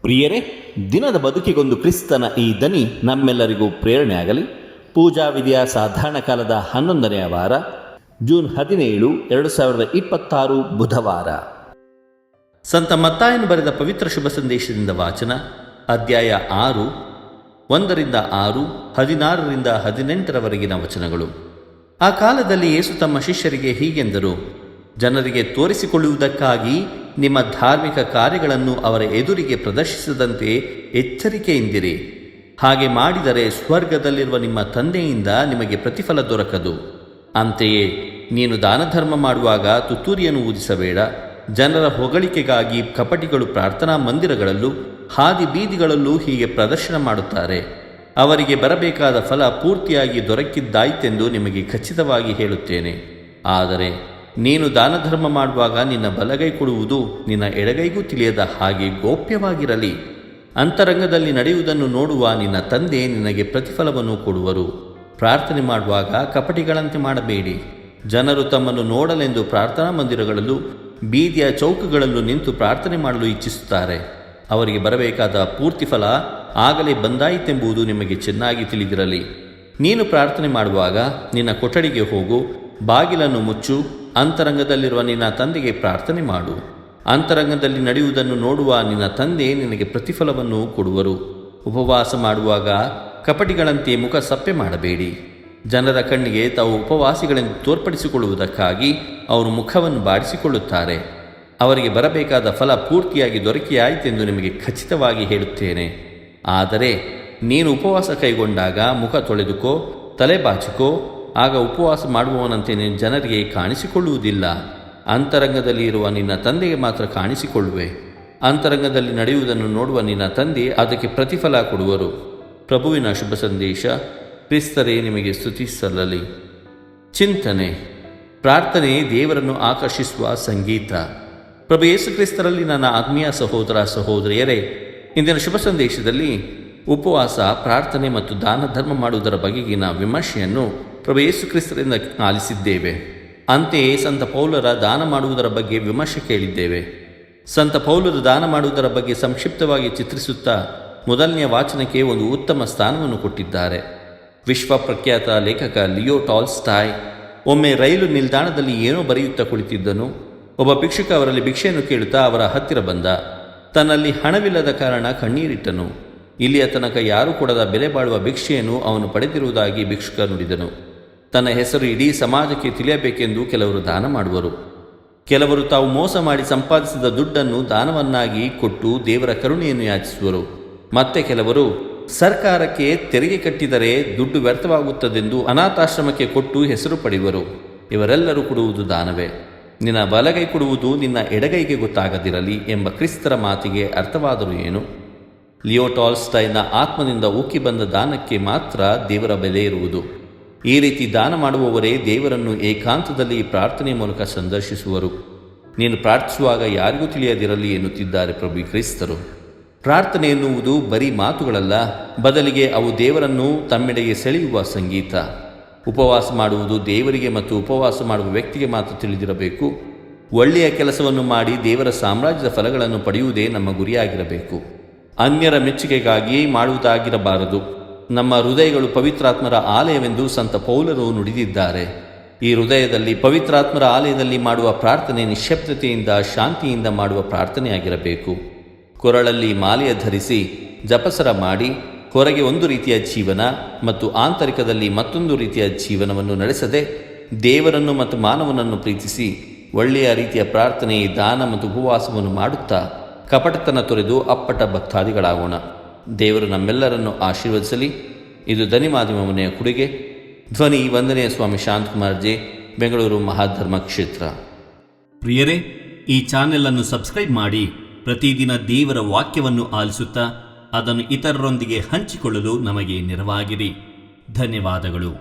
ಪ್ರಿಯರೇ, ದಿನದ ಬದುಕಿಗೊಂದು ಕ್ರಿಸ್ತನ ಈ ದನಿ ನಮ್ಮೆಲ್ಲರಿಗೂ ಪ್ರೇರಣೆಯಾಗಲಿ. ಪೂಜಾ ವಿಧಿಯ ಸಾಧಾರಣ ಕಾಲದ 11ನೇ ವಾರ, ಜೂನ್ 17, 2026 ಬುಧವಾರ. ಸಂತ ಮತ್ತಾಯನು ಬರೆದ ಪವಿತ್ರ ಶುಭ ಸಂದೇಶದಿಂದ ವಾಚನ. ಅಧ್ಯಾಯ 6, 1-6, 16-18 ವಚನಗಳು. ಆ ಕಾಲದಲ್ಲಿ ಯೇಸು ತಮ್ಮ ಶಿಷ್ಯರಿಗೆ ಹೀಗೆಂದರು: ಜನರಿಗೆ ತೋರಿಸಿಕೊಳ್ಳುವುದಕ್ಕಾಗಿ ನಿಮ್ಮ ಧಾರ್ಮಿಕ ಕಾರ್ಯಗಳನ್ನು ಅವರ ಎದುರಿಗೆ ಪ್ರದರ್ಶಿಸದಂತೆ ಎಚ್ಚರಿಕೆಯಿಂದಿರಿ. ಹಾಗೆ ಮಾಡಿದರೆ ಸ್ವರ್ಗದಲ್ಲಿರುವ ನಿಮ್ಮ ತಂದೆಯಿಂದ ನಿಮಗೆ ಪ್ರತಿಫಲ ದೊರಕದು. ಅಂತೆಯೇ ನೀನು ದಾನಧರ್ಮ ಮಾಡುವಾಗ ತುತ್ತೂರಿಯನ್ನು ಊದಿಸಬೇಡ. ಜನರ ಹೊಗಳಿಕೆಗಾಗಿ ಕಪಟಿಗಳು ಪ್ರಾರ್ಥನಾ ಮಂದಿರಗಳಲ್ಲೂ ಹಾದಿ ಬೀದಿಗಳಲ್ಲೂ ಹೀಗೆ ಪ್ರದರ್ಶನ ಮಾಡುತ್ತಾರೆ. ಅವರಿಗೆ ಬರಬೇಕಾದ ಫಲ ಪೂರ್ತಿಯಾಗಿ ದೊರಕಿದ್ದಾಯಿತೆಂದು ನಿಮಗೆ ಖಚಿತವಾಗಿ ಹೇಳುತ್ತೇನೆ. ಆದರೆ ನೀನು ದಾನಧರ್ಮ ಮಾಡುವಾಗ ನಿನ್ನ ಬಲಗೈ ಕೊಡುವುದು ನಿನ್ನ ಎಡಗೈಗೂ ತಿಳಿಯದ ಹಾಗೆ ಗೋಪ್ಯವಾಗಿರಲಿ. ಅಂತರಂಗದಲ್ಲಿ ನಡೆಯುವುದನ್ನು ನೋಡುವ ನಿನ್ನ ತಂದೆ ನಿನಗೆ ಪ್ರತಿಫಲವನ್ನು ಕೊಡುವರು. ಪ್ರಾರ್ಥನೆ ಮಾಡುವಾಗ ಕಪಟಿಗಳಂತೆ ಮಾಡಬೇಡಿ. ಜನರು ತಮ್ಮನ್ನು ನೋಡಲೆಂದು ಪ್ರಾರ್ಥನಾ ಮಂದಿರಗಳಲ್ಲೂ ಬೀದಿಯ ಚೌಕಗಳಲ್ಲೂ ನಿಂತು ಪ್ರಾರ್ಥನೆ ಮಾಡಲು ಇಚ್ಛಿಸುತ್ತಾರೆ. ಅವರಿಗೆ ಬರಬೇಕಾದ ಪೂರ್ತಿ ಫಲ ಆಗಲೇ ಬಂದಾಯಿತೆಂಬುದು ನಿಮಗೆ ಚೆನ್ನಾಗಿ ತಿಳಿದಿರಲಿ. ನೀನು ಪ್ರಾರ್ಥನೆ ಮಾಡುವಾಗ ನಿನ್ನ ಕೊಠಡಿಗೆ ಹೋಗು, ಬಾಗಿಲನ್ನು ಮುಚ್ಚು, ಅಂತರಂಗದಲ್ಲಿರುವ ನಿನ್ನ ತಂದೆಗೆ ಪ್ರಾರ್ಥನೆ ಮಾಡು. ಅಂತರಂಗದಲ್ಲಿ ನಡೆಯುವುದನ್ನು ನೋಡುವ ನಿನ್ನ ತಂದೆ ನಿನಗೆ ಪ್ರತಿಫಲವನ್ನು ಕೊಡುವರು. ಉಪವಾಸ ಮಾಡುವಾಗ ಕಪಟಿಗಳಂತೆ ಮುಖ ಸಪ್ಪೆ ಮಾಡಬೇಡಿ. ಜನರ ಕಣ್ಣಿಗೆ ತಾವು ಉಪವಾಸಿಗಳೆಂದು ತೋರ್ಪಡಿಸಿಕೊಳ್ಳುವುದಕ್ಕಾಗಿ ಅವರು ಮುಖವನ್ನು ಬಾಡಿಸಿಕೊಳ್ಳುತ್ತಾರೆ. ಅವರಿಗೆ ಬರಬೇಕಾದ ಫಲ ಪೂರ್ತಿಯಾಗಿ ದೊರಕಿಯಾಯಿತೆಂದು ನಿಮಗೆ ಖಚಿತವಾಗಿ ಹೇಳುತ್ತೇನೆ. ಆದರೆ ನೀನು ಉಪವಾಸ ಕೈಗೊಂಡಾಗ ಮುಖ ತೊಳೆದುಕೋ, ತಲೆ ಬಾಚಿಕೋ. ಆಗ ಉಪವಾಸ ಮಾಡುವವನಂತೆ ನೀನು ಜನರಿಗೆ ಕಾಣಿಸಿಕೊಳ್ಳುವುದಿಲ್ಲ. ಅಂತರಂಗದಲ್ಲಿ ಇರುವ ನಿನ್ನ ತಂದೆಗೆ ಮಾತ್ರ ಕಾಣಿಸಿಕೊಳ್ಳುವೆ. ಅಂತರಂಗದಲ್ಲಿ ನಡೆಯುವುದನ್ನು ನೋಡುವ ನಿನ್ನ ತಂದೆ ಅದಕ್ಕೆ ಪ್ರತಿಫಲ ಕೊಡುವರು. ಪ್ರಭುವಿನ ಶುಭ ಸಂದೇಶ. ಕ್ರಿಸ್ತರೇ ನಿಮಗೆ ಸ್ತುತಿ ಸಲ್ಲಲಿ. ಚಿಂತನೆ. ಪ್ರಾರ್ಥನೆ ದೇವರನ್ನು ಆಕರ್ಷಿಸುವ ಸಂಗೀತ. ಪ್ರಭು ಯೇಸು ಕ್ರಿಸ್ತರಲ್ಲಿ ನನ್ನ ಆತ್ಮೀಯ ಸಹೋದರ ಸಹೋದರಿಯರೇ, ಇಂದಿನ ಶುಭ ಸಂದೇಶದಲ್ಲಿ ಉಪವಾಸ, ಪ್ರಾರ್ಥನೆ ಮತ್ತು ದಾನ ಧರ್ಮ ಮಾಡುವುದರ ಬಗೆಗಿನ ವಿಮರ್ಶೆಯನ್ನು ಪ್ರಭು ಯೇಸು ಕ್ರಿಸ್ತರಿಂದ ಆಲಿಸಿದ್ದೇವೆ. ಅಂತೆಯೇ ಸಂತ ಪೌಲರ ದಾನ ಮಾಡುವುದರ ಬಗ್ಗೆ ವಿಮರ್ಶೆ ಕೇಳಿದ್ದೇವೆ. ಸಂತ ಪೌಲರು ದಾನ ಮಾಡುವುದರ ಬಗ್ಗೆ ಸಂಕ್ಷಿಪ್ತವಾಗಿ ಚಿತ್ರಿಸುತ್ತಾ ಮೊದಲನೆಯ ವಾಚನಕ್ಕೆ ಒಂದು ಉತ್ತಮ ಸ್ಥಾನವನ್ನು ಕೊಟ್ಟಿದ್ದಾರೆ. ವಿಶ್ವಪ್ರಖ್ಯಾತ ಲೇಖಕ ಲಿಯೋ ಟಾಲ್ಸ್ಟಾಯ್ ಒಮ್ಮೆ ರೈಲು ನಿಲ್ದಾಣದಲ್ಲಿ ಏನೋ ಬರೆಯುತ್ತಾ ಕುಳಿತಿದ್ದನು. ಒಬ್ಬ ಭಿಕ್ಷುಕ ಅವರಲ್ಲಿ ಭಿಕ್ಷೆಯನ್ನು ಕೇಳುತ್ತಾ ಅವರ ಹತ್ತಿರ ಬಂದ. ತನ್ನಲ್ಲಿ ಹಣವಿಲ್ಲದ ಕಾರಣ ಕಣ್ಣೀರಿಟ್ಟನು. ಇಲ್ಲಿಯ ತನಕ ಯಾರೂ ಕೊಡದ ಬೆಲೆ ಬಾಳುವ ಭಿಕ್ಷೆಯನ್ನು ಅವನು ಪಡೆದಿರುವುದಾಗಿ ಭಿಕ್ಷುಕ ನುಡಿದನು. ತನ್ನ ಹೆಸರು ಇಡೀ ಸಮಾಜಕ್ಕೆ ತಿಳಿಯಬೇಕೆಂದು ಕೆಲವರು ದಾನ ಮಾಡುವರು. ಕೆಲವರು ತಾವು ಮೋಸ ಮಾಡಿ ಸಂಪಾದಿಸಿದ ದುಡ್ಡನ್ನು ದಾನವನ್ನಾಗಿ ಕೊಟ್ಟು ದೇವರ ಕರುಣೆಯನ್ನು ಯಾಚಿಸುವರು. ಮತ್ತೆ ಕೆಲವರು ಸರ್ಕಾರಕ್ಕೆ ತೆರಿಗೆ ಕಟ್ಟಿದರೆ ದುಡ್ಡು ವ್ಯರ್ಥವಾಗುತ್ತದೆಂದು ಅನಾಥಾಶ್ರಮಕ್ಕೆ ಕೊಟ್ಟು ಹೆಸರು ಪಡೆಯುವರು. ಇವರೆಲ್ಲರೂ ಕೊಡುವುದು ದಾನವೇ. ನಿನ್ನ ಬಲಗೈ ಕೊಡುವುದು ನಿನ್ನ ಎಡಗೈಗೆ ಗೊತ್ತಾಗದಿರಲಿ ಎಂಬ ಕ್ರಿಸ್ತರ ಮಾತಿಗೆ ಅರ್ಥವಾದರೂ ಏನು? ಲಿಯೋ ಟಾಲ್ಸ್ಟಾಯ್ನ ಆತ್ಮದಿಂದ ಉಕ್ಕಿ ಬಂದ ದಾನಕ್ಕೆ ಮಾತ್ರ ದೇವರ ಬೆಲೆ ಇರುವುದು. ಈ ರೀತಿ ದಾನ ಮಾಡುವವರೇ ದೇವರನ್ನು ಏಕಾಂತದಲ್ಲಿ ಪ್ರಾರ್ಥನೆ ಮೂಲಕ ಸಂದರ್ಶಿಸುವರು. ನೀನು ಪ್ರಾರ್ಥಿಸುವಾಗ ಯಾರಿಗೂ ತಿಳಿಯದಿರಲಿ ಎನ್ನುತ್ತಿದ್ದಾರೆ ಪ್ರಭು ಕ್ರಿಸ್ತರು. ಪ್ರಾರ್ಥನೆ ಎನ್ನುವುದು ಬರೀ ಮಾತುಗಳಲ್ಲ, ಬದಲಿಗೆ ಅವು ದೇವರನ್ನು ತಮ್ಮೆಡೆಗೆ ಸೆಳೆಯುವ ಸಂಗೀತ. ಉಪವಾಸ ಮಾಡುವುದು ದೇವರಿಗೆ ಮತ್ತು ಉಪವಾಸ ಮಾಡುವ ವ್ಯಕ್ತಿಗೆ ಮಾತ್ರ ತಿಳಿದಿರಬೇಕು. ಒಳ್ಳೆಯ ಕೆಲಸವನ್ನು ಮಾಡಿ ದೇವರ ಸಾಮ್ರಾಜ್ಯದ ಫಲಗಳನ್ನು ಪಡೆಯುವುದೇ ನಮ್ಮ ಗುರಿಯಾಗಿರಬೇಕು. ಅನ್ಯರ ಮೆಚ್ಚುಗೆಗಾಗಿ ಮಾಡುವುದಾಗಿರಬಾರದು. ನಮ್ಮ ಹೃದಯಗಳು ಪವಿತ್ರಾತ್ಮರ ಆಲಯವೆಂದು ಸಂತ ಪೌಲರು ನುಡಿದಿದ್ದಾರೆ. ಈ ಹೃದಯದಲ್ಲಿ ಪವಿತ್ರಾತ್ಮರ ಆಲಯದಲ್ಲಿ ಮಾಡುವ ಪ್ರಾರ್ಥನೆ ನಿಶ್ಶಬ್ದತೆಯಿಂದ, ಶಾಂತಿಯಿಂದ ಮಾಡುವ ಪ್ರಾರ್ಥನೆಯಾಗಿರಬೇಕು. ಕೊರಳಲ್ಲಿ ಮಾಲೆಯ ಧರಿಸಿ ಜಪಸರ ಮಾಡಿ ಹೊರಗೆ ಒಂದು ರೀತಿಯ ಜೀವನ ಮತ್ತು ಆಂತರಿಕದಲ್ಲಿ ಮತ್ತೊಂದು ರೀತಿಯ ಜೀವನವನ್ನು ನಡೆಸದೆ ದೇವರನ್ನು ಮತ್ತು ಮಾನವನನ್ನು ಪ್ರೀತಿಸಿ ಒಳ್ಳೆಯ ರೀತಿಯ ಪ್ರಾರ್ಥನೆ, ದಾನ ಮತ್ತು ಉಪವಾಸವನ್ನು ಮಾಡುತ್ತಾ ಕಪಟತನ ತೊರೆದು ಅಪ್ಪಟ ಭಕ್ತಾದಿಗಳಾಗೋಣ. ದೇವರು ನಮ್ಮೆಲ್ಲರನ್ನು ಆಶೀರ್ವದಿಸಲಿ. ಇದು ಧ್ವನಿ ಮಾಧ್ಯಮ ಮನೆಯ ಕೊಡುಗೆ. ಧ್ವನಿ ವಂದನೆಯ ಸ್ವಾಮಿ ಶಾಂತಕುಮಾರ್ ಜೆ, ಬೆಂಗಳೂರು ಮಹಾಧರ್ಮ ಕ್ಷೇತ್ರ. ಪ್ರಿಯರೇ, ಈ ಚಾನೆಲ್ ಅನ್ನು ಸಬ್ಸ್ಕ್ರೈಬ್ ಮಾಡಿ ಪ್ರತಿದಿನ ದೇವರ ವಾಕ್ಯವನ್ನು ಆಲಿಸುತ್ತಾ ಅದನ್ನು ಇತರರೊಂದಿಗೆ ಹಂಚಿಕೊಳ್ಳಲು ನಮಗೆ ನೆರವಾಗಿರಿ. ಧನ್ಯವಾದಗಳು.